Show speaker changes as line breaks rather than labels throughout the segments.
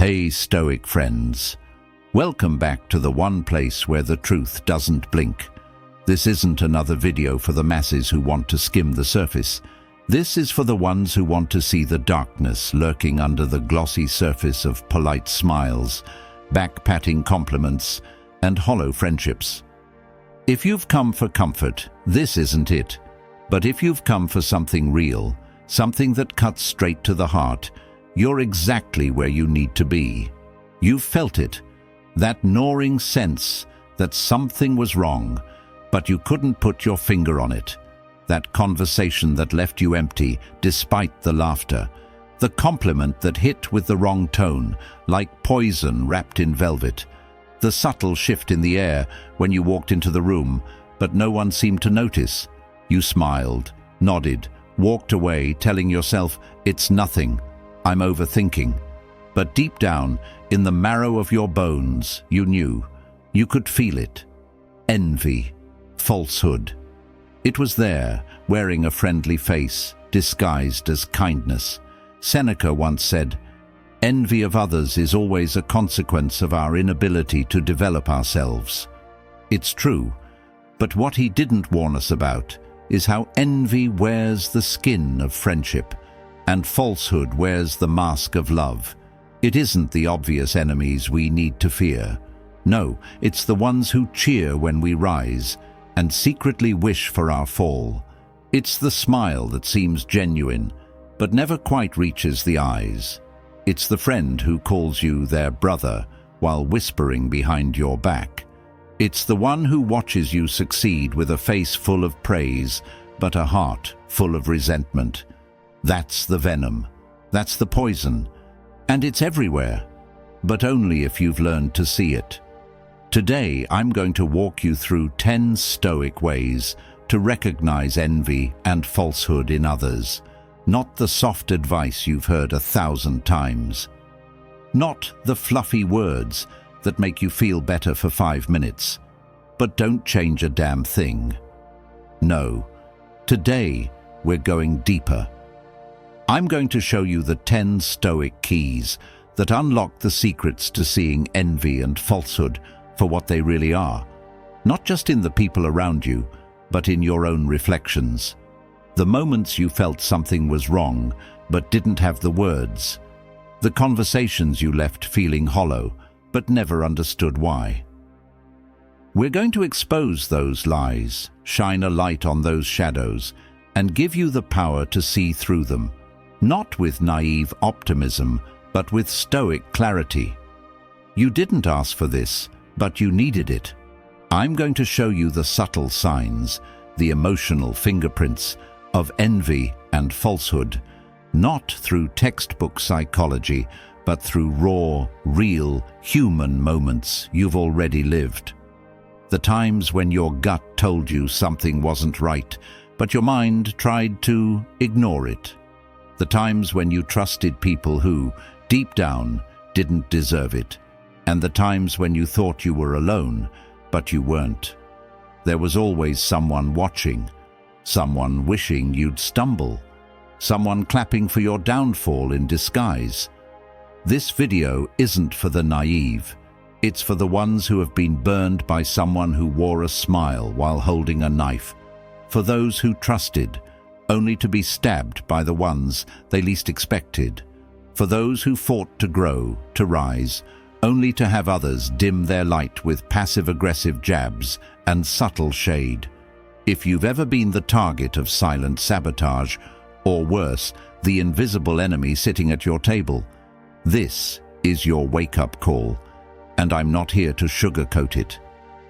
Hey Stoic friends, welcome back to the one place where the truth doesn't blink. This isn't another video for the masses who want to skim the surface. This is for the ones who want to see the darkness lurking under the glossy surface of polite smiles, back-patting compliments, and hollow friendships. If you've come for comfort, this isn't it. But if you've come for something real, something that cuts straight to the heart, you're exactly where you need to be. You've felt it, that gnawing sense that something was wrong, but you couldn't put your finger on it. That conversation that left you empty despite the laughter. The compliment that hit with the wrong tone, like poison wrapped in velvet. The subtle shift in the air when you walked into the room, but no one seemed to notice. You smiled, nodded, walked away, telling yourself, "It's nothing. I'm overthinking." But deep down, in the marrow of your bones, you knew. You could feel it. Envy. Falsehood. It was there, wearing a friendly face, disguised as kindness. Seneca once said, "Envy of others is always a consequence of our inability to develop ourselves." It's true, but what he didn't warn us about is how envy wears the skin of friendship, and falsehood wears the mask of love. It isn't the obvious enemies we need to fear. No, it's the ones who cheer when we rise and secretly wish for our fall. It's the smile that seems genuine, but never quite reaches the eyes. It's the friend who calls you their brother while whispering behind your back. It's the one who watches you succeed with a face full of praise, but a heart full of resentment. That's the venom. That's the poison. And it's everywhere, but only if you've learned to see it. Today, I'm going to walk you through 10 Stoic ways to recognize envy and falsehood in others. Not the soft advice you've heard 1,000 times. Not the fluffy words that make you feel better for 5 minutes, but don't change a damn thing. No, today we're going deeper. I'm going to show you the 10 Stoic keys that unlock the secrets to seeing envy and falsehood for what they really are, not just in the people around you, but in your own reflections. The moments you felt something was wrong but didn't have the words. The conversations you left feeling hollow but never understood why. We're going to expose those lies, shine a light on those shadows, and give you the power to see through them. Not with naive optimism, but with Stoic clarity. You didn't ask for this, but you needed it. I'm going to show you the subtle signs, the emotional fingerprints of envy and falsehood, not through textbook psychology, but through raw, real, human moments you've already lived. The times when your gut told you something wasn't right, but your mind tried to ignore it. The times when you trusted people who, deep down, didn't deserve it. And the times when you thought you were alone, but you weren't. There was always someone watching, someone wishing you'd stumble, someone clapping for your downfall in disguise. This video isn't for the naive. It's for the ones who have been burned by someone who wore a smile while holding a knife. For those who trusted, only to be stabbed by the ones they least expected. For those who fought to grow, to rise, only to have others dim their light with passive-aggressive jabs and subtle shade. If you've ever been the target of silent sabotage, or worse, the invisible enemy sitting at your table, this is your wake-up call, and I'm not here to sugarcoat it.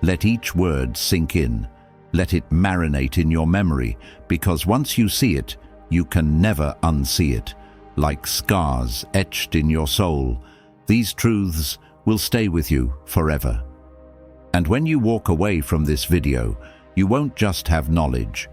Let each word sink in. Let it marinate in your memory, because once you see it, you can never unsee it. Like scars etched in your soul, these truths will stay with you forever. And when you walk away from this video, you won't just have knowledge.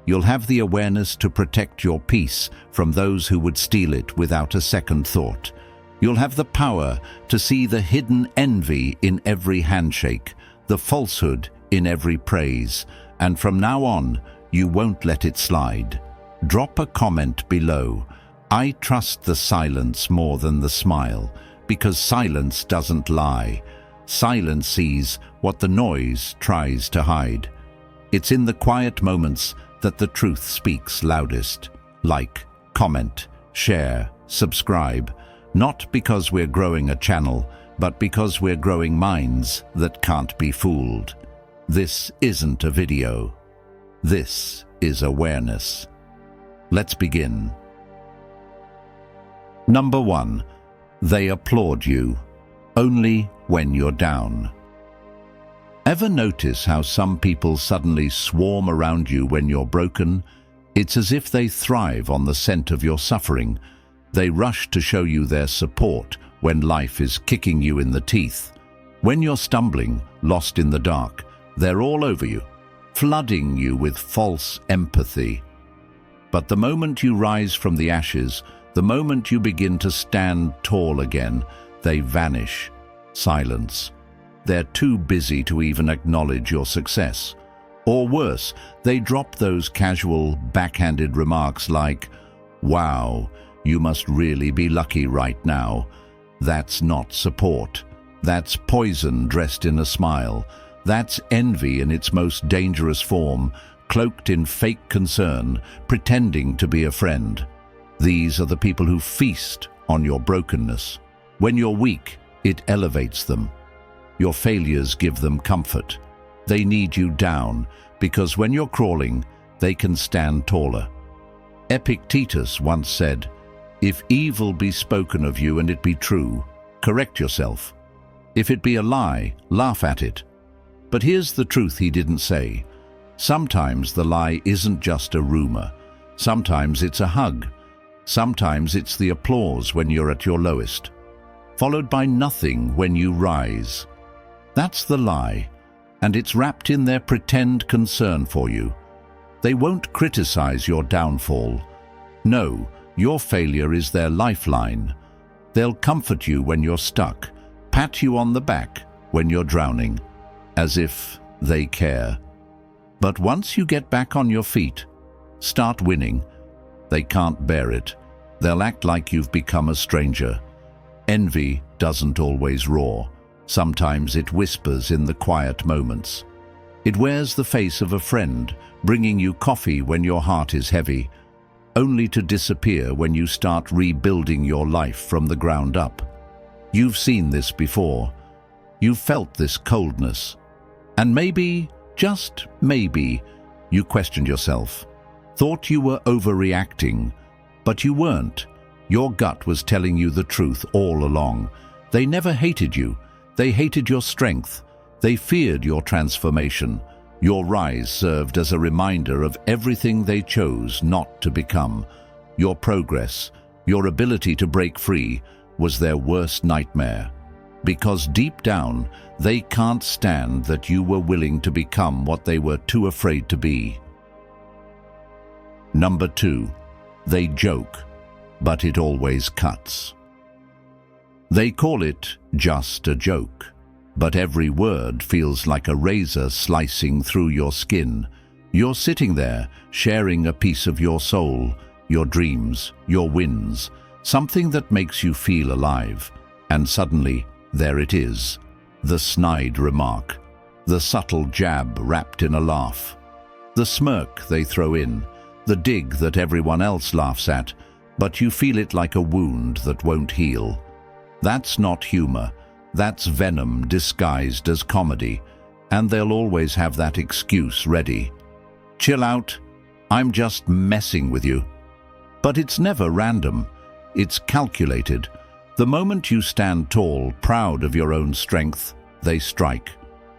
You'll have the awareness to protect your peace from those who would steal it without a second thought. You'll have the power to see the hidden envy in every handshake, the falsehood in every praise, and from now on, you won't let it slide. Drop a comment below. I trust the silence more than the smile, Because silence doesn't lie. Silence sees what the noise tries to hide. It's in the quiet moments that the truth speaks loudest. Like, comment, share, subscribe. Not because we're growing a channel, but because we're growing minds that can't be fooled. This isn't a video. This is awareness. Let's begin. Number 1. They applaud you, only when you're down. Ever notice how some people suddenly swarm around you when you're broken? It's as if they thrive on the scent of your suffering. They rush to show you their support when life is kicking you in the teeth. When you're stumbling, lost in the dark, they're all over you, flooding you with false empathy. But the moment you rise from the ashes, the moment you begin to stand tall again, they vanish. Silence. They're too busy to even acknowledge your success. Or worse, they drop those casual, backhanded remarks like, "Wow, you must really be lucky right now." That's not support. That's poison dressed in a smile. That's envy in its most dangerous form, cloaked in fake concern, pretending to be a friend. These are the people who feast on your brokenness. When you're weak, it elevates them. Your failures give them comfort. They need you down, because when you're crawling, they can stand taller. Epictetus once said, "If evil be spoken of you and it be true, correct yourself. If it be a lie, laugh at it." But here's the truth he didn't say. Sometimes the lie isn't just a rumor. Sometimes it's a hug. Sometimes it's the applause when you're at your lowest, followed by nothing when you rise. That's the lie, and it's wrapped in their pretend concern for you. They won't criticize your downfall. No, your failure is their lifeline. They'll comfort you when you're stuck, pat you on the back when you're drowning, as if they care. But once you get back on your feet, start winning, they can't bear it. They'll act like you've become a stranger. Envy doesn't always roar. Sometimes it whispers in the quiet moments. It wears the face of a friend, bringing you coffee when your heart is heavy, only to disappear when you start rebuilding your life from the ground up. You've seen this before. You've felt this coldness. And maybe, just maybe, you questioned yourself. Thought you were overreacting, but you weren't. Your gut was telling you the truth all along. They never hated you. They hated your strength. They feared your transformation. Your rise served as a reminder of everything they chose not to become. Your progress, your ability to break free, was their worst nightmare. Because deep down, they can't stand that you were willing to become what they were too afraid to be. Number 2. They joke, but it always cuts. They call it just a joke, but every word feels like a razor slicing through your skin. You're sitting there, sharing a piece of your soul, your dreams, your wins, something that makes you feel alive. And suddenly, there it is, the snide remark, the subtle jab wrapped in a laugh, the smirk they throw in, the dig that everyone else laughs at, but you feel it like a wound that won't heal. That's not humor. That's venom disguised as comedy, and they'll always have that excuse ready. Chill out, I'm just messing with you. But it's never random. It's calculated. The moment you stand tall, proud of your own strength, they strike.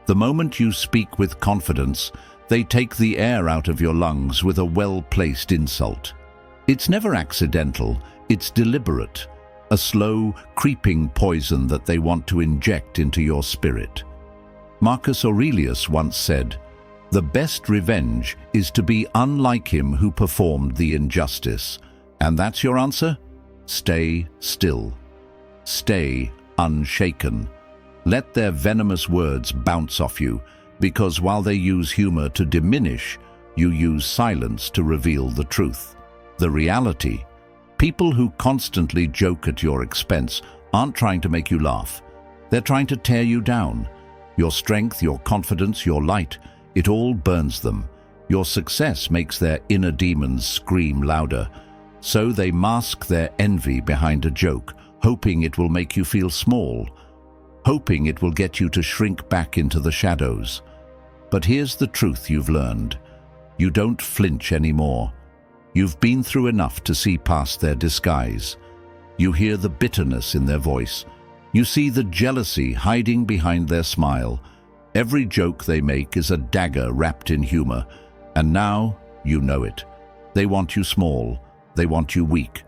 The moment you speak with confidence, they take the air out of your lungs with a well-placed insult. It's never accidental, it's deliberate, a slow, creeping poison that they want to inject into your spirit. Marcus Aurelius once said, "The best revenge is to be unlike him who performed the injustice." And that's your answer? Stay still. Stay unshaken. Let their venomous words bounce off you, because while they use humor to diminish, you use silence to reveal the truth, the reality. People who constantly joke at your expense aren't trying to make you laugh. They're trying to tear you down. Your strength, your confidence, your light, it all burns them. Your success makes their inner demons scream louder. So they mask their envy behind a joke, hoping it will make you feel small, hoping it will get you to shrink back into the shadows. But here's the truth you've learned. You don't flinch anymore. You've been through enough to see past their disguise. You hear the bitterness in their voice. You see the jealousy hiding behind their smile. Every joke they make is a dagger wrapped in humor. And now you know it. They want you small. They want you weak.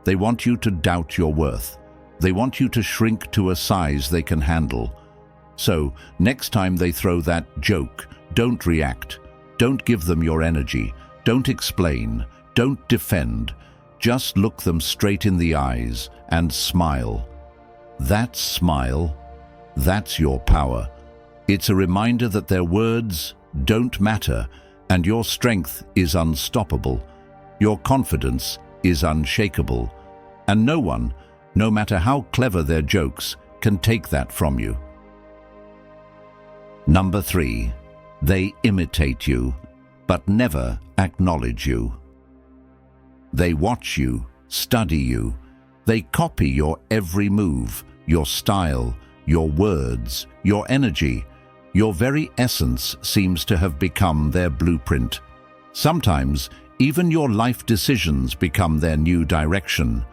They want you to doubt your worth. They want you to shrink to a size they can handle. So, next time they throw that joke, don't react. Don't give them your energy. Don't explain. Don't defend. Just look them straight in the eyes and smile. That smile, that's your power. It's a reminder that their words don't matter, and your strength is unstoppable. Your confidence is unshakable. And no one, no matter how clever their jokes, can take that from you. Number 3, they imitate you, but never acknowledge you. They watch you, study you. They copy your every move, your style, your words, your energy. Your very essence seems to have become their blueprint. Sometimes, even your life decisions become their new direction.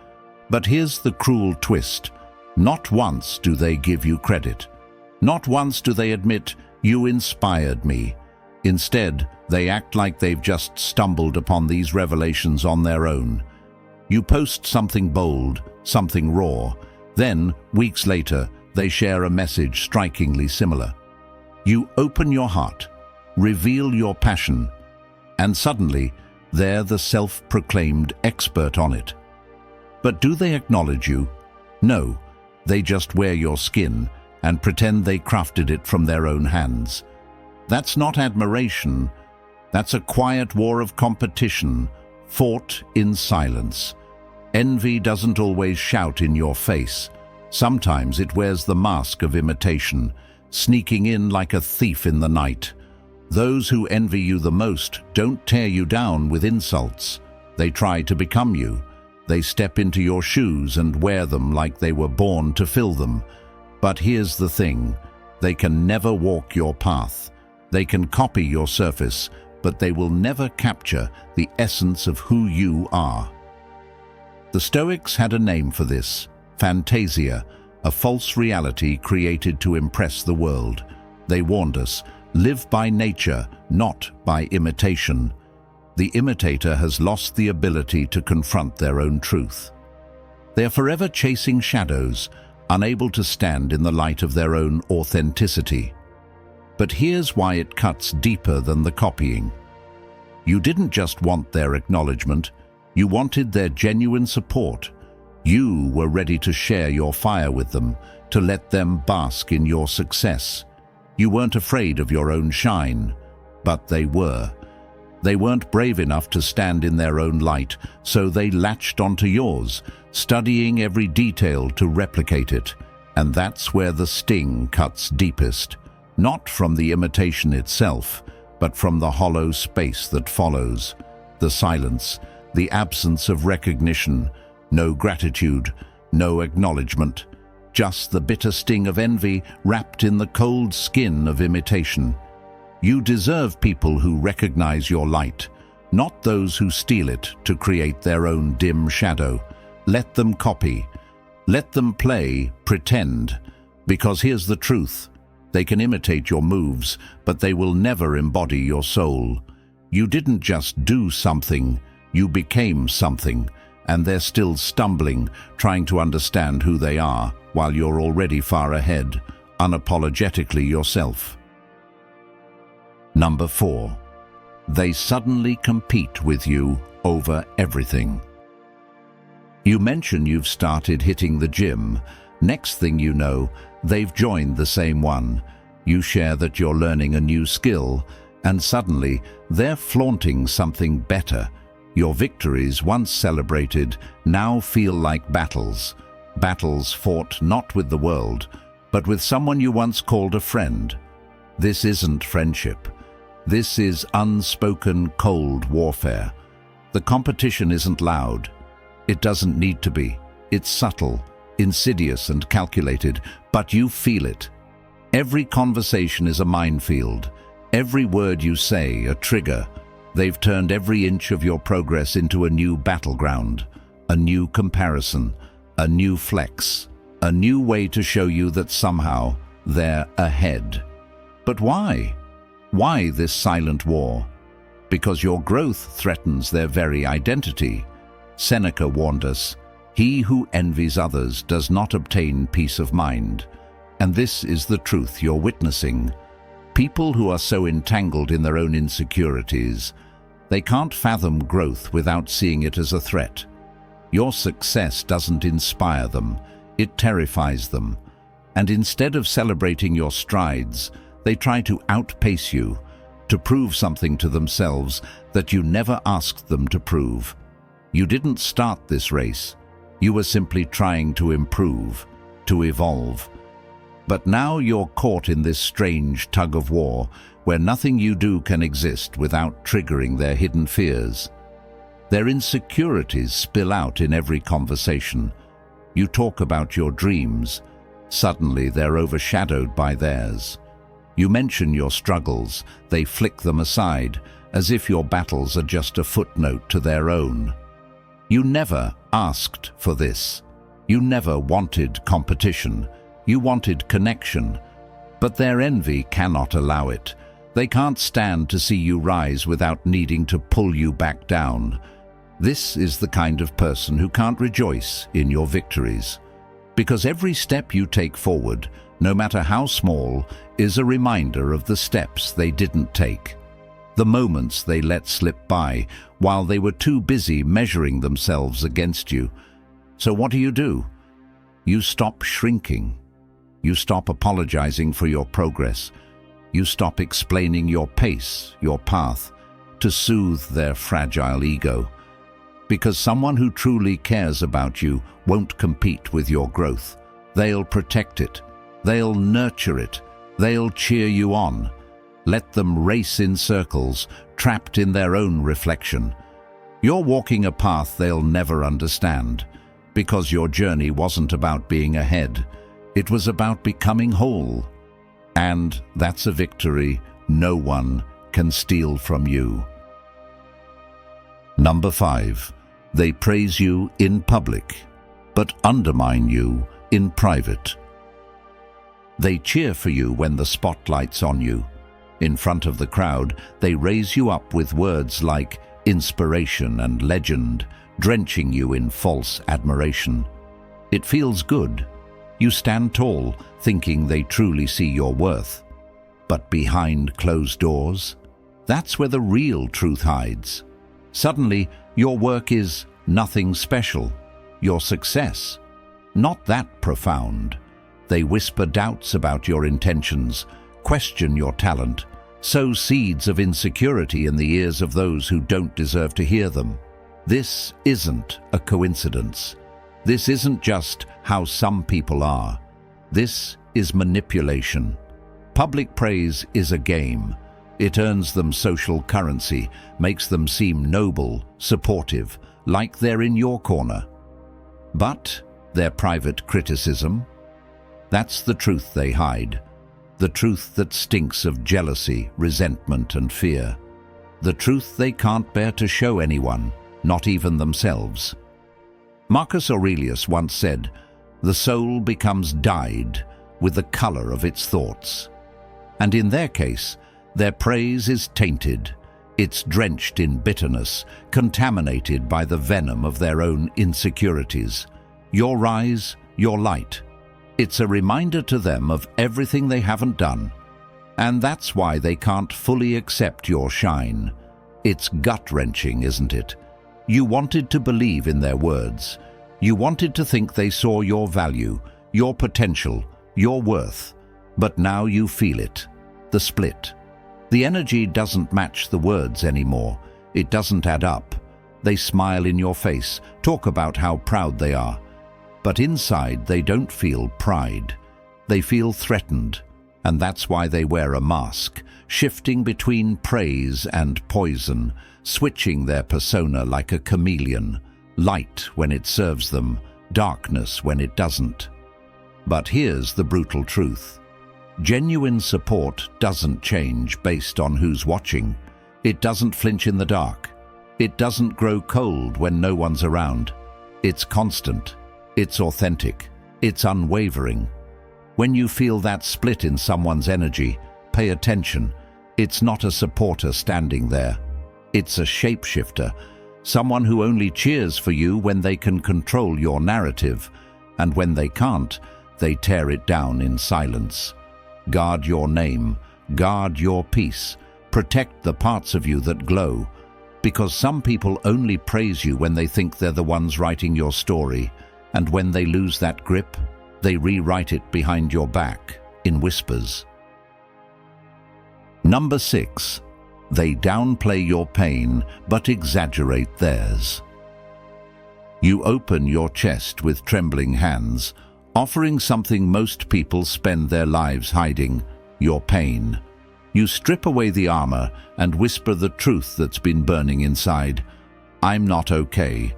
But here's the cruel twist. Not once do they give you credit. Not once do they admit, "You inspired me." Instead, they act like they've just stumbled upon these revelations on their own. You post something bold, something raw. Then, weeks later, they share a message strikingly similar. You open your heart, reveal your passion, and suddenly, they're the self-proclaimed expert on it. But do they acknowledge you? No, they just wear your skin and pretend they crafted it from their own hands. That's not admiration. That's a quiet war of competition, fought in silence. Envy doesn't always shout in your face. Sometimes it wears the mask of imitation, sneaking in like a thief in the night. Those who envy you the most don't tear you down with insults. They try to become you. They step into your shoes and wear them like they were born to fill them. But here's the thing. They can never walk your path. They can copy your surface, but they will never capture the essence of who you are. The Stoics had a name for this, fantasia, a false reality created to impress the world. They warned us, live by nature, not by imitation. The imitator has lost the ability to confront their own truth. They are forever chasing shadows, unable to stand in the light of their own authenticity. But here's why it cuts deeper than the copying. You didn't just want their acknowledgement, you wanted their genuine support. You were ready to share your fire with them, to let them bask in your success. You weren't afraid of your own shine, but they were. They weren't brave enough to stand in their own light, so they latched onto yours, studying every detail to replicate it. And that's where the sting cuts deepest. Not from the imitation itself, but from the hollow space that follows. The silence, the absence of recognition, no gratitude, no acknowledgement. Just the bitter sting of envy wrapped in the cold skin of imitation. You deserve people who recognize your light, not those who steal it to create their own dim shadow. Let them copy. Let them play, pretend. Because here's the truth. They can imitate your moves, but they will never embody your soul. You didn't just do something, you became something, and they're still stumbling, trying to understand who they are, while you're already far ahead, unapologetically yourself. Number 4. They suddenly compete with you over everything. You mention you've started hitting the gym. Next thing you know, they've joined the same one. You share that you're learning a new skill, and suddenly they're flaunting something better. Your victories, once celebrated, now feel like battles. Battles fought not with the world, but with someone you once called a friend. This isn't friendship. This is unspoken, cold warfare. The competition isn't loud. It doesn't need to be. It's subtle, insidious, and calculated, but you feel it. Every conversation is a minefield. Every word you say, a trigger. They've turned every inch of your progress into a new battleground, a new comparison, a new flex, a new way to show you that somehow they're ahead. But why? Why this silent war? Because your growth threatens their very identity. Seneca warned us, "He who envies others does not obtain peace of mind." And this is the truth you're witnessing. People who are so entangled in their own insecurities, they can't fathom growth without seeing it as a threat. Your success doesn't inspire them, it terrifies them. And instead of celebrating your strides, they try to outpace you, to prove something to themselves that you never asked them to prove. You didn't start this race. You were simply trying to improve, to evolve. But now you're caught in this strange tug of war where nothing you do can exist without triggering their hidden fears. Their insecurities spill out in every conversation. You talk about your dreams. Suddenly they're overshadowed by theirs. You mention your struggles. They flick them aside, as if your battles are just a footnote to their own. You never asked for this. You never wanted competition. You wanted connection. But their envy cannot allow it. They can't stand to see you rise without needing to pull you back down. This is the kind of person who can't rejoice in your victories. Because every step you take forward, no matter how small, is a reminder of the steps they didn't take. The moments they let slip by while they were too busy measuring themselves against you. So what do? You stop shrinking. You stop apologizing for your progress. You stop explaining your pace, your path, to soothe their fragile ego. Because someone who truly cares about you won't compete with your growth. They'll protect it. They'll nurture it. They'll cheer you on. Let them race in circles, trapped in their own reflection. You're walking a path they'll never understand, because your journey wasn't about being ahead. It was about becoming whole. And that's a victory no one can steal from you. Number 5. They praise you in public, but undermine you in private. They cheer for you when the spotlight's on you. In front of the crowd, they raise you up with words like inspiration and legend, drenching you in false admiration. It feels good. You stand tall, thinking they truly see your worth. But behind closed doors, that's where the real truth hides. Suddenly, your work is nothing special. Your success, not that profound. They whisper doubts about your intentions, question your talent, sow seeds of insecurity in the ears of those who don't deserve to hear them. This isn't a coincidence. This isn't just how some people are. This is manipulation. Public praise is a game. It earns them social currency, makes them seem noble, supportive, like they're in your corner. But their private criticism, that's the truth they hide. The truth that stinks of jealousy, resentment, and fear. The truth they can't bear to show anyone, not even themselves. Marcus Aurelius once said, "The soul becomes dyed with the color of its thoughts." And in their case, their praise is tainted. It's drenched in bitterness, contaminated by the venom of their own insecurities. Your rise, your light. It's a reminder to them of everything they haven't done. And that's why they can't fully accept your shine. It's gut-wrenching, isn't it? You wanted to believe in their words. You wanted to think they saw your value, your potential, your worth. But now you feel it. The split. The energy doesn't match the words anymore. It doesn't add up. They smile in your face, talk about how proud they are. But inside they don't feel pride. They feel threatened, and that's why they wear a mask, shifting between praise and poison, switching their persona like a chameleon, light when it serves them, darkness when it doesn't. But here's the brutal truth. Genuine support doesn't change based on who's watching. It doesn't flinch in the dark. It doesn't grow cold when no one's around. It's constant. It's authentic. It's unwavering. When you feel that split in someone's energy, pay attention. It's not a supporter standing there. It's a shapeshifter, someone who only cheers for you when they can control your narrative, and when they can't, they tear it down in silence. Guard your name, guard your peace, protect the parts of you that glow, because some people only praise you when they think they're the ones writing your story, and when they lose that grip, they rewrite it behind your back, in whispers. Number 6. They downplay your pain, but exaggerate theirs. You open your chest with trembling hands, offering something most people spend their lives hiding, your pain. You strip away the armor and whisper the truth that's been burning inside. I'm not okay.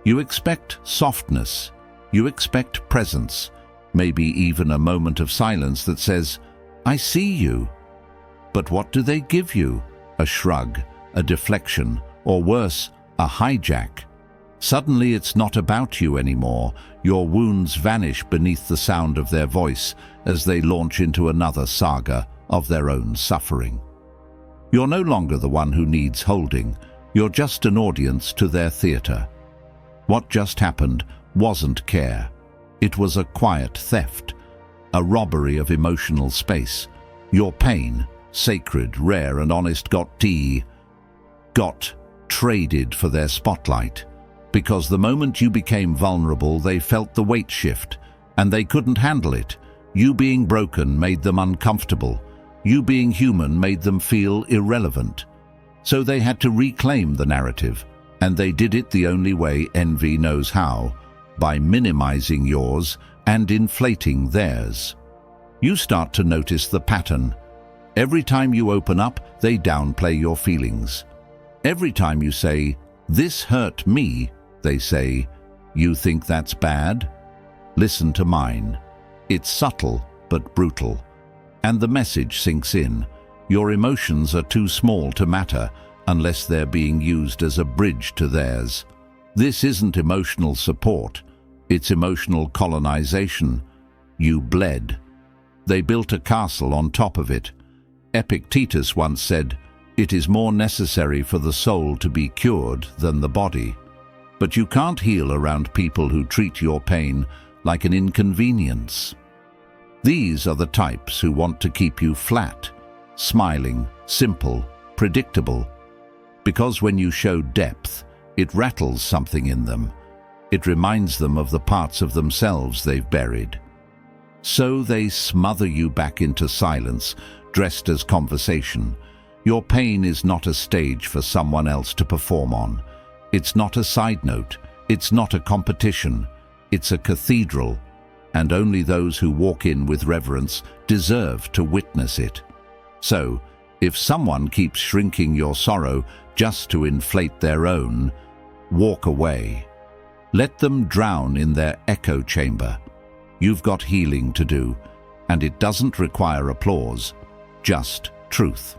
You expect softness. You expect presence, maybe even a moment of silence that says, I see you. But what do they give you? A shrug, a deflection, or worse, a hijack. Suddenly it's not about you anymore. Your wounds vanish beneath the sound of their voice as they launch into another saga of their own suffering. You're no longer the one who needs holding. You're just an audience to their theater. What just happened wasn't care. It was a quiet theft, a robbery of emotional space. Your pain, sacred, rare, and honest, got traded for their spotlight. Because the moment you became vulnerable, they felt the weight shift, and they couldn't handle it. You being broken made them uncomfortable. You being human made them feel irrelevant. So they had to reclaim the narrative, and they did it the only way envy knows how, by minimizing yours and inflating theirs. You start to notice the pattern. Every time you open up, they downplay your feelings. Every time you say, "This hurt me," they say, "You think that's bad? Listen to mine." It's subtle but brutal. And the message sinks in. Your emotions are too small to matter unless they're being used as a bridge to theirs. This isn't emotional support. It's emotional colonization. You bled. They built a castle on top of it. Epictetus once said, "It is more necessary for the soul to be cured than the body." But you can't heal around people who treat your pain like an inconvenience. These are the types who want to keep you flat, smiling, simple, predictable. Because when you show depth, it rattles something in them. It reminds them of the parts of themselves they've buried. So they smother you back into silence, dressed as conversation. Your pain is not a stage for someone else to perform on. It's not a side note. It's not a competition. It's a cathedral, and only those who walk in with reverence deserve to witness it. So, if someone keeps shrinking your sorrow just to inflate their own, walk away. Let them drown in their echo chamber. You've got healing to do, and it doesn't require applause, just truth.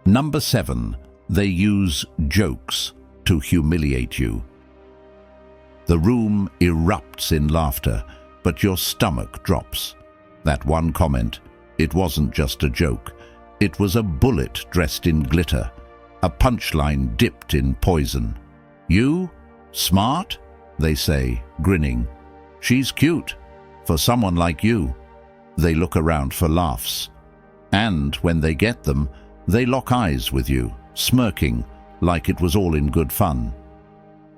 Number 7. They use jokes to humiliate you. The room erupts in laughter, but your stomach drops. That one comment, it wasn't just a joke. It was a bullet dressed in glitter, a punchline dipped in poison. "You? Smart?" they say, grinning. "She's cute. For someone like you." They look around for laughs. And when they get them, they lock eyes with you, smirking like it was all in good fun.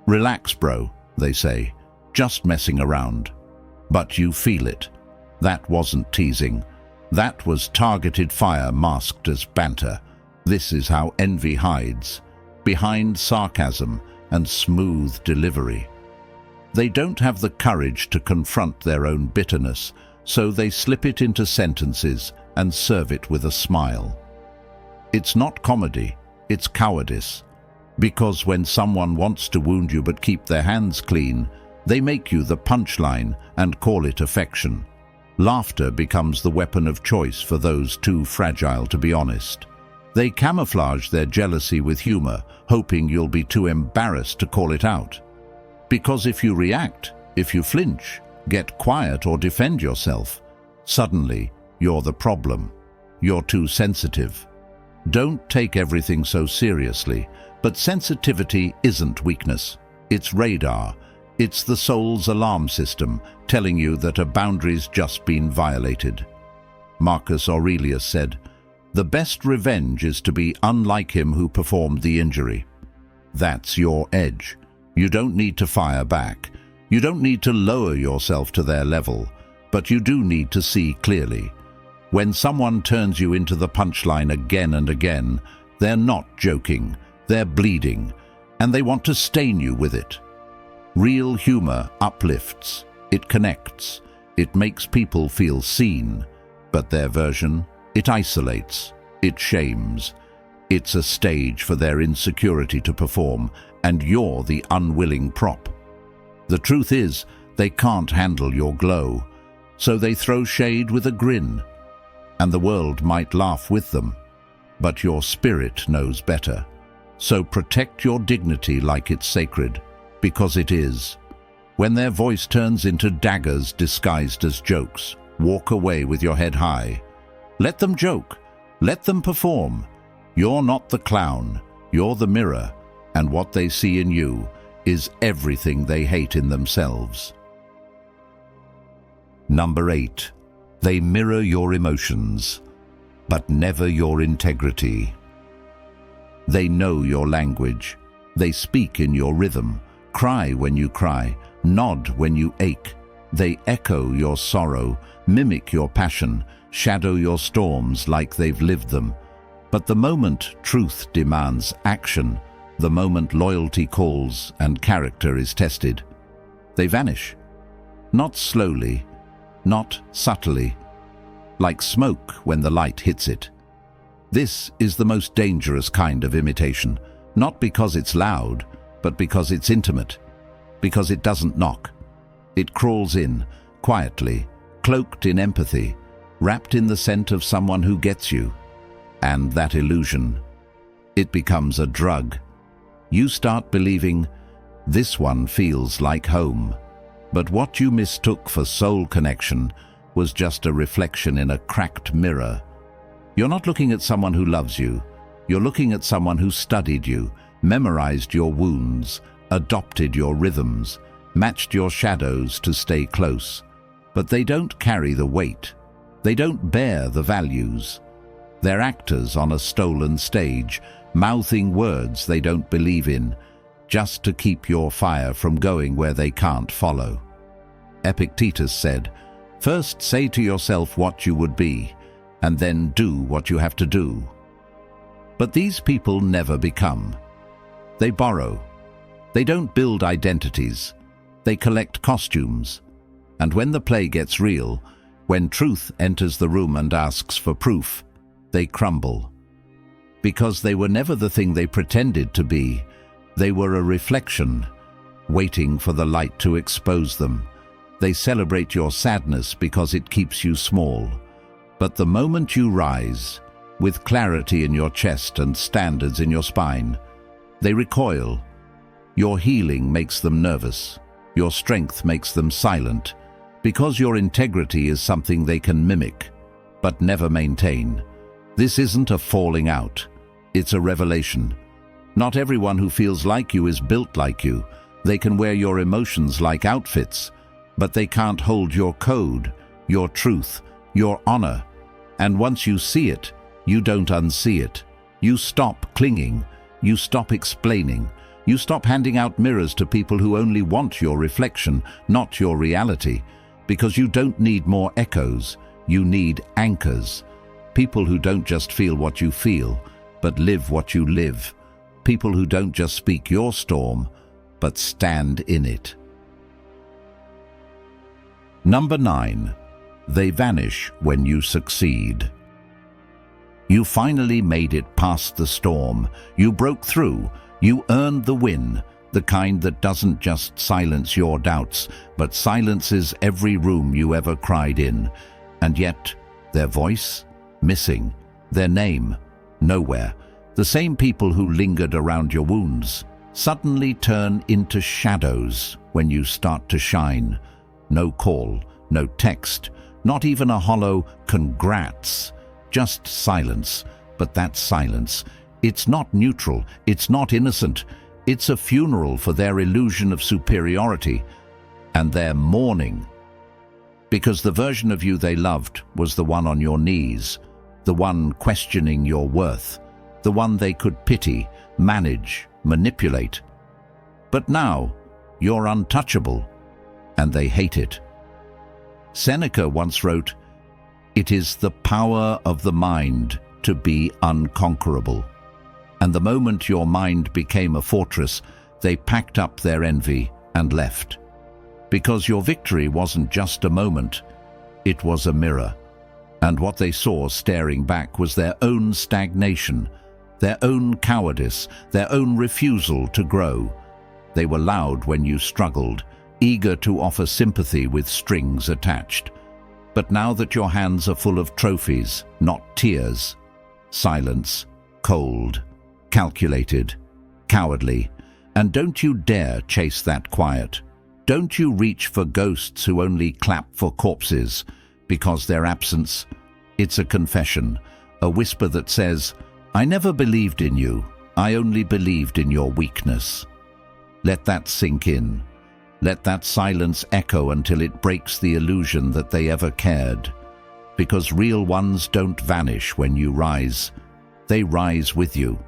"Relax, bro," they say, "just messing around." But you feel it. That wasn't teasing. That was targeted fire masked as banter. This is how envy hides, behind sarcasm and smooth delivery. They don't have the courage to confront their own bitterness, so they slip it into sentences and serve it with a smile. It's not comedy, it's cowardice. Because when someone wants to wound you but keep their hands clean, they make you the punchline and call it affection. Laughter becomes the weapon of choice for those too fragile to be honest. They camouflage their jealousy with humor, hoping you'll be too embarrassed to call it out. Because if you react, if you flinch, get quiet or defend yourself, suddenly you're the problem. You're too sensitive. Don't take everything so seriously, but sensitivity isn't weakness. It's radar. It's the soul's alarm system telling you that a boundary's just been violated. Marcus Aurelius said, "The best revenge is to be unlike him who performed the injury." That's your edge. You don't need to fire back. You don't need to lower yourself to their level, but you do need to see clearly. When someone turns you into the punchline again and again, they're not joking, they're bleeding, and they want to stain you with it. Real humor uplifts, it connects, it makes people feel seen, but their version, it isolates, it shames. It's a stage for their insecurity to perform, and you're the unwilling prop. The truth is, they can't handle your glow, so they throw shade with a grin, and the world might laugh with them. But your spirit knows better, so protect your dignity like it's sacred, because it is. When their voice turns into daggers disguised as jokes, walk away with your head high. Let them joke, let them perform. You're not the clown, you're the mirror, and what they see in you is everything they hate in themselves. Number 8. They mirror your emotions, but never your integrity. They know your language. They speak in your rhythm, cry when you cry, nod when you ache. They echo your sorrow, mimic your passion, shadow your storms like they've lived them. But the moment truth demands action, the moment loyalty calls and character is tested, they vanish. Not slowly, not subtly, like smoke when the light hits it. This is the most dangerous kind of imitation, not because it's loud, but because it's intimate, because it doesn't knock. It crawls in, quietly, cloaked in empathy, wrapped in the scent of someone who gets you. And that illusion, it becomes a drug. You start believing, this one feels like home. But what you mistook for soul connection was just a reflection in a cracked mirror. You're not looking at someone who loves you. You're looking at someone who studied you, memorized your wounds, adopted your rhythms, matched your shadows to stay close. But they don't carry the weight. They don't bear the values. They're actors on a stolen stage, mouthing words they don't believe in, just to keep your fire from going where they can't follow. Epictetus said, "First say to yourself what you would be, and then do what you have to do." But these people never become. They borrow. They don't build identities. They collect costumes. And when the play gets real, when truth enters the room and asks for proof, they crumble. Because they were never the thing they pretended to be. They were a reflection, waiting for the light to expose them. They celebrate your sadness because it keeps you small. But the moment you rise, with clarity in your chest and standards in your spine, they recoil. Your healing makes them nervous. Your strength makes them silent, because your integrity is something they can mimic, but never maintain. This isn't a falling out. It's a revelation. Not everyone who feels like you is built like you. They can wear your emotions like outfits, but they can't hold your code, your truth, your honor. And once you see it, you don't unsee it. You stop clinging. You stop explaining. You stop handing out mirrors to people who only want your reflection, not your reality. Because you don't need more echoes. You need anchors. People who don't just feel what you feel, but live what you live. People who don't just speak your storm, but stand in it. Number 9. They vanish when you succeed. You finally made it past the storm. You broke through. You earned the win, the kind that doesn't just silence your doubts, but silences every room you ever cried in. And yet, their voice? Missing. Their name? Nowhere. The same people who lingered around your wounds suddenly turn into shadows when you start to shine. No call, no text, not even a hollow "congrats." Just silence. But that silence, it's not neutral, it's not innocent. It's a funeral for their illusion of superiority. And they're mourning. Because the version of you they loved was the one on your knees, the one questioning your worth, the one they could pity, manage, manipulate. But now, you're untouchable, and they hate it. Seneca once wrote, "It is the power of the mind to be unconquerable." And the moment your mind became a fortress, they packed up their envy and left. Because your victory wasn't just a moment, it was a mirror. And what they saw staring back was their own stagnation, their own cowardice, their own refusal to grow. They were loud when you struggled, eager to offer sympathy with strings attached. But now that your hands are full of trophies, not tears, silence, cold, calculated, cowardly, and don't you dare chase that quiet. Don't you reach for ghosts who only clap for corpses, because their absence, it's a confession, a whisper that says, "I never believed in you, I only believed in your weakness." Let that sink in. Let that silence echo until it breaks the illusion that they ever cared. Because real ones don't vanish when you rise. They rise with you.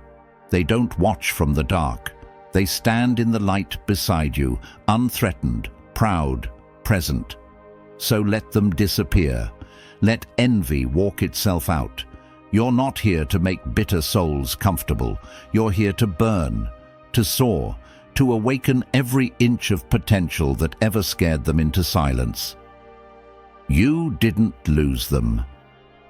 They don't watch from the dark. They stand in the light beside you, unthreatened, proud, present. So let them disappear. Let envy walk itself out. You're not here to make bitter souls comfortable. You're here to burn, to soar, to awaken every inch of potential that ever scared them into silence. You didn't lose them.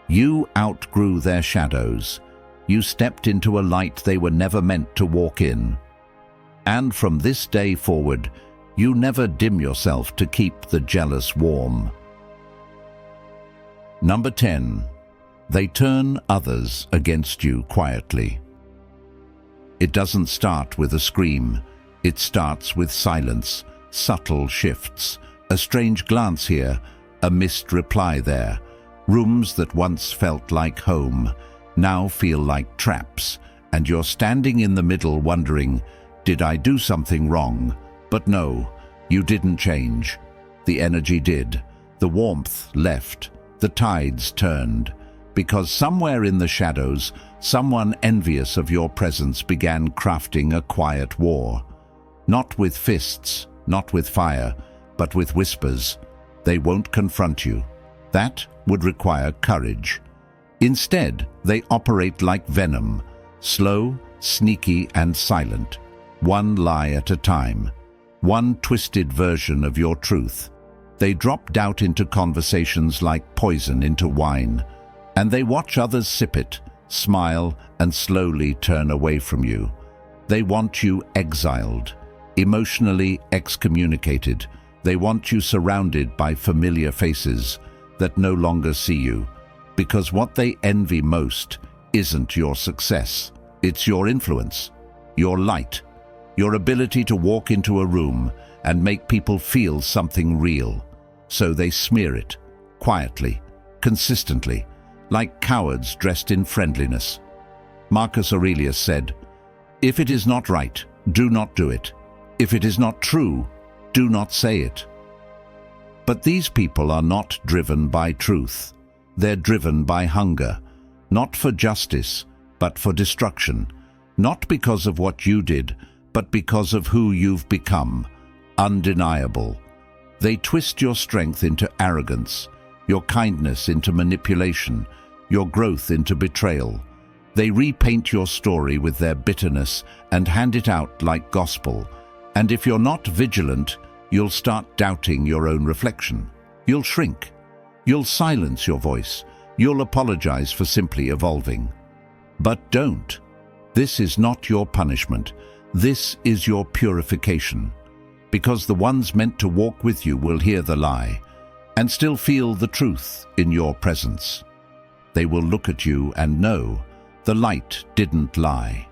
You outgrew their shadows. You stepped into a light they were never meant to walk in. And from this day forward, you never dim yourself to keep the jealous warm. Number 10. They turn others against you quietly. It doesn't start with a scream. It starts with silence, subtle shifts, a strange glance here, a missed reply there. Rooms that once felt like home now feel like traps, and you're standing in the middle wondering, did I do something wrong? But no, you didn't change. The energy did. The warmth left. The tides turned. Because somewhere in the shadows, someone envious of your presence began crafting a quiet war. Not with fists, not with fire, but with whispers. They won't confront you. That would require courage. Instead, they operate like venom, slow, sneaky, and silent. One lie at a time. One twisted version of your truth. They drop doubt into conversations like poison into wine. And they watch others sip it, smile, and slowly turn away from you. They want you exiled, emotionally excommunicated. They want you surrounded by familiar faces that no longer see you. Because what they envy most isn't your success. It's your influence, your light, your ability to walk into a room and make people feel something real. So they smear it, quietly, consistently, like cowards dressed in friendliness. Marcus Aurelius said, "If it is not right, do not do it. If it is not true, do not say it." But these people are not driven by truth. They're driven by hunger, not for justice, but for destruction. Not because of what you did, but because of who you've become. Undeniable. They twist your strength into arrogance, your kindness into manipulation, your growth into betrayal. They repaint your story with their bitterness and hand it out like gospel. And if you're not vigilant, you'll start doubting your own reflection. You'll shrink. You'll silence your voice. You'll apologize for simply evolving. But don't. This is not your punishment. This is your purification. Because the ones meant to walk with you will hear the lie and still feel the truth in your presence. They will look at you and know the light didn't lie.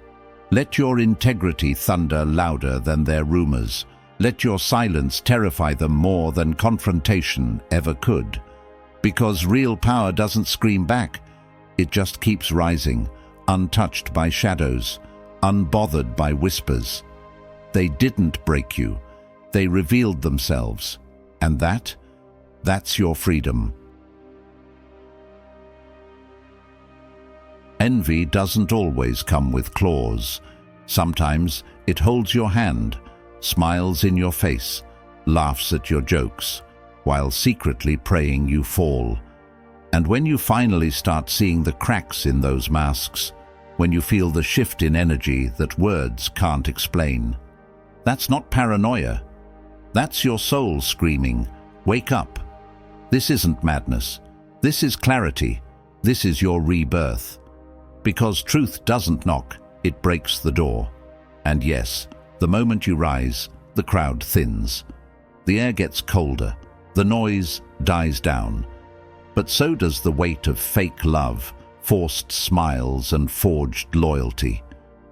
Let your integrity thunder louder than their rumors. Let your silence terrify them more than confrontation ever could. Because real power doesn't scream back. It just keeps rising, untouched by shadows, unbothered by whispers. They didn't break you. They revealed themselves. And that's your freedom. Envy doesn't always come with claws. Sometimes it holds your hand, smiles in your face, laughs at your jokes, while secretly praying you fall. And when you finally start seeing the cracks in those masks, when you feel the shift in energy that words can't explain, that's not paranoia. That's your soul screaming, "Wake up." This isn't madness. This is clarity. This is your rebirth. Because truth doesn't knock, it breaks the door. And yes, the moment you rise, the crowd thins. The air gets colder. The noise dies down. But so does the weight of fake love, forced smiles, and forged loyalty.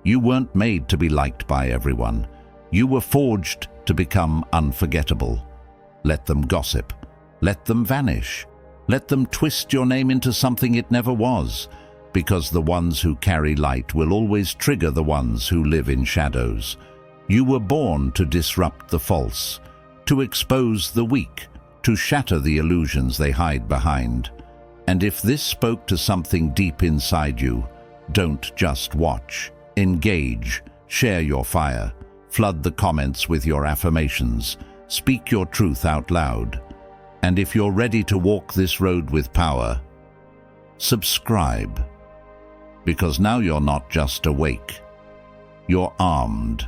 You weren't made to be liked by everyone. You were forged to become unforgettable. Let them gossip. Let them vanish. Let them twist your name into something it never was. Because the ones who carry light will always trigger the ones who live in shadows. You were born to disrupt the false, to expose the weak, to shatter the illusions they hide behind. And if this spoke to something deep inside you, don't just watch. Engage. Share your fire. Flood the comments with your affirmations. Speak your truth out loud. And if you're ready to walk this road with power, subscribe. Because now you're not just awake, you're armed.